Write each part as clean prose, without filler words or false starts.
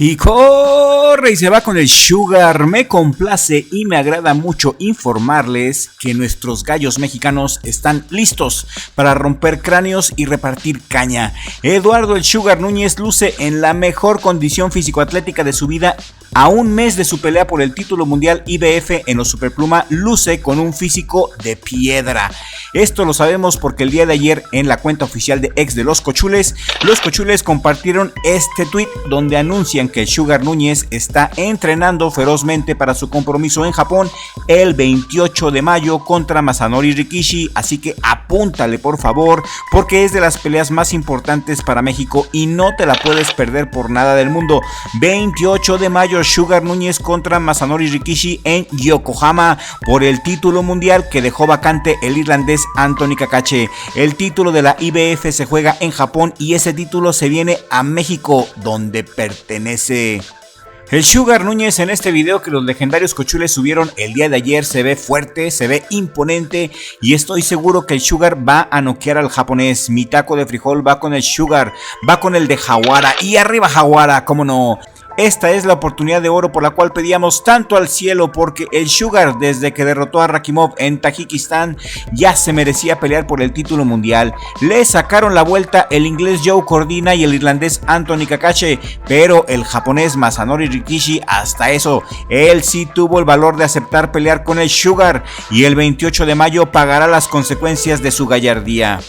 Y corre y se va con el Sugar. Me complace y me agrada mucho informarles que nuestros gallos mexicanos están listos para romper cráneos y repartir caña. Eduardo el Sugar Núñez luce en la mejor condición físico-atlética de su vida. A un mes de su pelea por el título mundial IBF en los superpluma, luce con un físico de piedra. Esto lo sabemos porque el día de ayer en la cuenta oficial de X de los Cochules compartieron este tweet donde anuncian que el Sugar Núñez está entrenando ferozmente para su compromiso en Japón el 28 de mayo contra Masanori Rikishi, así que apúntale por favor porque es de las peleas más importantes para México y no te la puedes perder por nada del mundo. 28 de mayo Sugar Núñez contra Masanori Rikishi en Yokohama por el título mundial que dejó vacante el irlandés Anthony Kakache. El título de la IBF se juega en Japón y ese título se viene a México donde pertenece. El Sugar Núñez en este video que los legendarios Cochules subieron el día de ayer se ve fuerte, se ve imponente y estoy seguro que el Sugar va a noquear al japonés. Mi taco de frijol va con el Sugar, va con el de Hawara y arriba Hawara, cómo no. Esta es la oportunidad de oro por la cual pedíamos tanto al cielo porque el Sugar desde que derrotó a Rakimov en Tayikistán ya se merecía pelear por el título mundial. Le sacaron la vuelta el inglés Joe Cordina y el irlandés Anthony Kakache, pero el japonés Masanori Rikishi hasta eso, él sí tuvo el valor de aceptar pelear con el Sugar y el 28 de mayo pagará las consecuencias de su gallardía.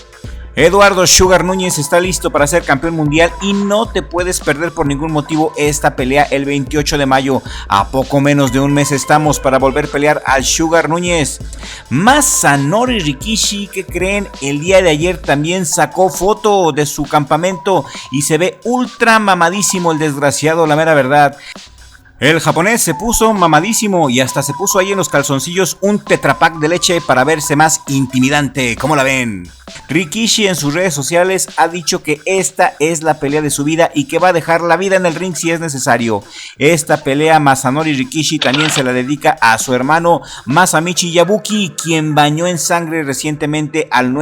Eduardo Sugar Núñez está listo para ser campeón mundial y no te puedes perder por ningún motivo esta pelea el 28 de mayo. A poco menos de un mes estamos para volver a pelear al Sugar Núñez. Masanori Rikishi, ¿qué creen? El día de ayer también sacó foto de su campamento y se ve ultra mamadísimo el desgraciado, la mera verdad. El japonés se puso mamadísimo y hasta se puso ahí en los calzoncillos un tetrapack de leche para verse más intimidante. ¿Cómo la ven? Rikishi en sus redes sociales ha dicho que esta es la pelea de su vida y que va a dejar la vida en el ring si es necesario. Esta pelea Masanori Rikishi también se la dedica a su hermano Masamichi Yabuki, quien bañó en sangre recientemente al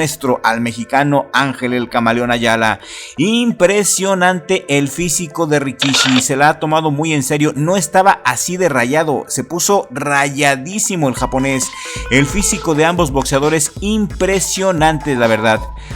mexicano Ángel el Camaleón Ayala. Impresionante el físico de Rikishi, se la ha tomado muy en serio, no estaba así de rayado, se puso rayadísimo el japonés. El físico de ambos boxeadores impresionante, la verdad.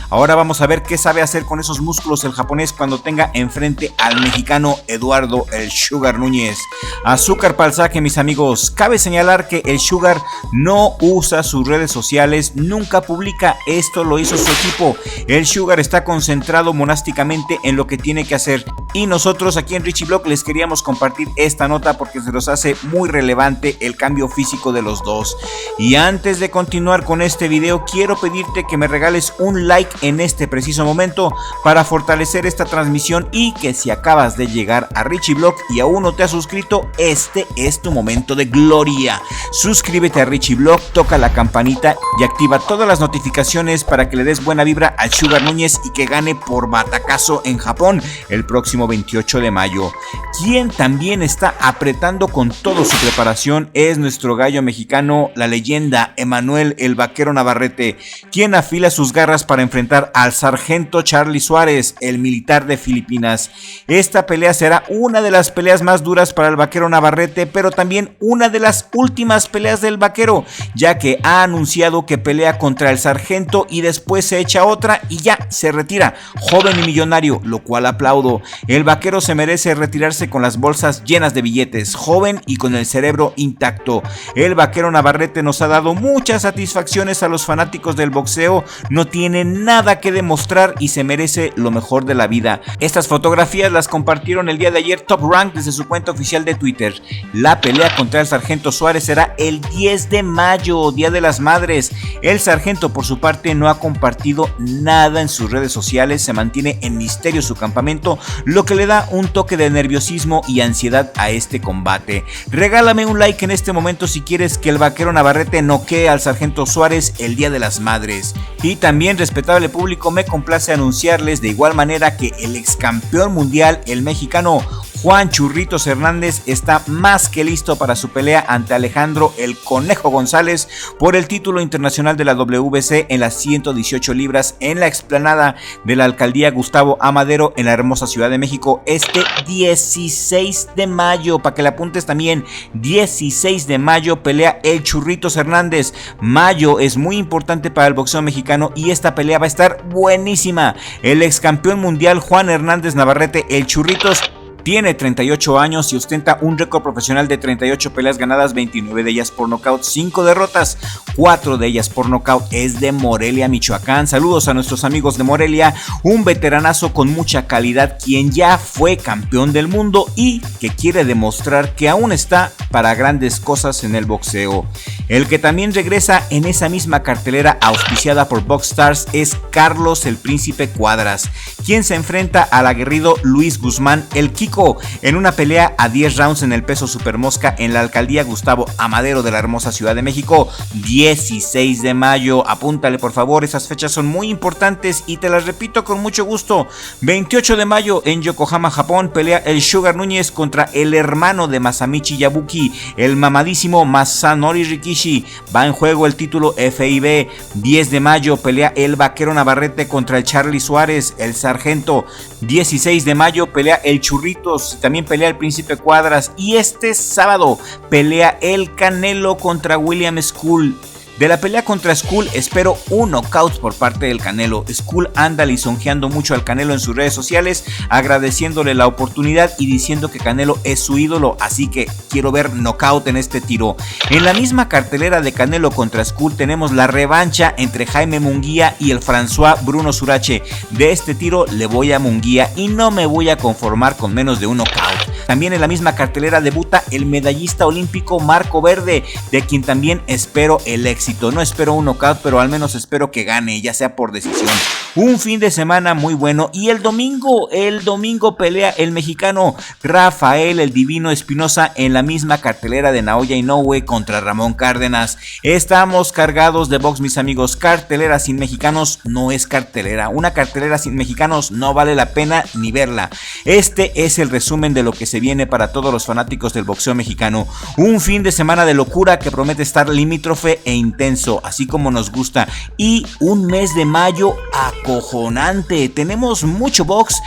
Ahora vamos a ver qué sabe hacer con esos músculos el japonés cuando tenga enfrente al mexicano Eduardo el Sugar Núñez. Azúcar pa'l saque, mis amigos. Cabe señalar que el Sugar no usa sus redes sociales, nunca publica, esto lo hizo su equipo. El Sugar está concentrado monásticamente en lo que tiene que hacer y nosotros aquí en Richie Blog les queríamos compartir esta nota porque se nos hace muy relevante el cambio físico de los dos. Y antes de continuar con este video quiero pedirte que me regales un like en este preciso momento para fortalecer esta transmisión y que si acabas de llegar a Richie Blog y aún no te has suscrito, este es tu momento de gloria. Suscríbete a Richie Blog, toca la campanita y activa todas las notificaciones para que le des buena vibra al Sugar Núñez y que gane por batacazo en Japón el próximo 28 de mayo. Quien también está apretando con todo su preparación es nuestro gallo mexicano, la leyenda Emanuel el Vaquero Navarrete, quien afila sus garras para enfrentar al sargento Charlie Suárez, el militar de Filipinas. Esta pelea será una de las peleas más duras para el Vaquero Navarrete, pero también una de las últimas peleas del Vaquero, ya que ha anunciado que pelea contra el sargento y después se echa otra y ya se retira, joven y millonario, lo cual aplaudo. El Vaquero se merece retirarse con las bolsas llenas de billetes, joven y con el cerebro intacto. El Vaquero Navarrete nos ha dado muchas satisfacciones a los fanáticos del boxeo, no tiene nada que demostrar y se merece lo mejor de la vida. Estas fotografías las compartieron el día de ayer Top Rank desde su cuenta oficial de Twitter. La pelea contra el sargento Suárez será el 10 de mayo, Día de las Madres. El sargento por su parte no ha compartido nada en sus redes sociales, se mantiene en misterio su campamento, lo que le da un toque de nerviosismo y ansiedad a este combate. Regálame un like en este momento si quieres que el Vaquero Navarrete noquee al sargento Suárez el Día de las Madres. Y también, respetable público, me complace anunciarles de igual manera que el ex campeón mundial, el mexicano Juan Churritos Hernández está más que listo para su pelea ante Alejandro el Conejo González por el título internacional de la WBC en las 118 libras en la explanada de la alcaldía Gustavo A. Madero en la hermosa Ciudad de México este 16 de mayo. Para que le apuntes también, 16 de mayo pelea el Churritos Hernández. Mayo es muy importante para el boxeo mexicano y esta pelea va a estar buenísima. El ex campeón mundial Juan Hernández Navarrete, el Churritos, tiene 38 años y ostenta un récord profesional de 38 peleas ganadas, 29 de ellas por nocaut, 5 derrotas, 4 de ellas por nocaut. Es de Morelia, Michoacán. Saludos a nuestros amigos de Morelia, un veteranazo con mucha calidad, quien ya fue campeón del mundo y que quiere demostrar que aún está para grandes cosas en el boxeo. El que también regresa en esa misma cartelera auspiciada por Boxstars es Carlos el Príncipe Cuadras, quien se enfrenta al aguerrido Luis Guzmán, el Kiko, en una pelea a 10 rounds en el peso supermosca en la alcaldía Gustavo A. Madero de la hermosa Ciudad de México, 16 de mayo. Apúntale por favor, esas fechas son muy importantes y te las repito con mucho gusto. 28 de mayo en Yokohama, Japón, pelea el Sugar Núñez contra el hermano de Masamichi Yabuki, el mamadísimo Masanori Rikishi. Va en juego el título FIB. 10 de mayo pelea el Vaquero Navarrete contra el Charlie Suárez, el sargento. 16 de mayo pelea el Churritos, también pelea el Príncipe Cuadras, y este sábado pelea el Canelo contra William Skull. De la pelea contra Skull espero un knockout por parte del Canelo. Skull anda lisonjeando mucho al Canelo en sus redes sociales, agradeciéndole la oportunidad y diciendo que Canelo es su ídolo, así que quiero ver knockout en este tiro. En la misma cartelera de Canelo contra Skull tenemos la revancha entre Jaime Munguía y el François Bruno Surache. De este tiro le voy a Munguía y no me voy a conformar con menos de un knockout. También en la misma cartelera debuta el medallista olímpico Marco Verde, de quien también espero el éxito. No espero un knockout, pero al menos espero que gane, ya sea por decisión. Un fin de semana muy bueno. Y el domingo pelea el mexicano Rafael el Divino Espinosa en la misma cartelera de Naoya Inoue contra Ramón Cárdenas. Estamos cargados de box, mis amigos. Cartelera sin mexicanos no es cartelera. Una cartelera sin mexicanos no vale la pena ni verla. Este es el resumen de lo que se viene para todos los fanáticos del boxeo mexicano. Un fin de semana de locura que promete estar limítrofe e intenso, así como nos gusta. Y un mes de mayo acojonante. Tenemos mucho box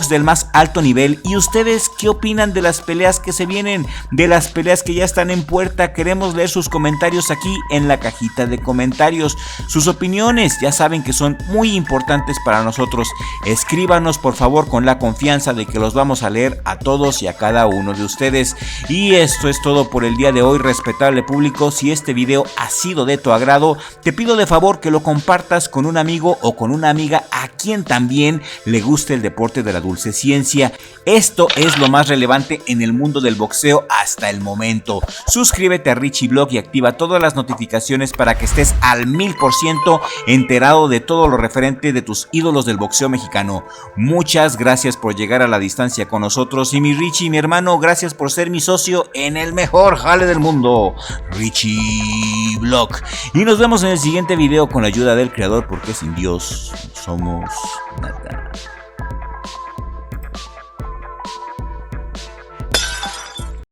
del más alto nivel. ¿Y ustedes qué opinan de las peleas que se vienen? De las peleas que ya están en puerta. Queremos leer sus comentarios aquí en la cajita de comentarios. Sus opiniones ya saben que son muy importantes para nosotros. Escríbanos por favor con la confianza de que los vamos a leer a todos y a cada uno de ustedes. Y esto es todo por el día de hoy, respetable público. Si este video ha sido de tu agrado, te pido de favor que lo compartas con un amigo o con una amiga a quien también le guste el deporte de la dulce ciencia. Esto es lo más relevante en el mundo del boxeo hasta el momento. Suscríbete a Richie Blog y activa todas las notificaciones para que estés al 1000% enterado de todo lo referente de tus ídolos del boxeo mexicano. Muchas gracias por llegar a la distancia con nosotros, y mi Richie, mi hermano, gracias por ser mi socio en el mejor jale del mundo, Richie Blog. Y nos vemos en el siguiente video con la ayuda del creador, porque sin Dios somos nada.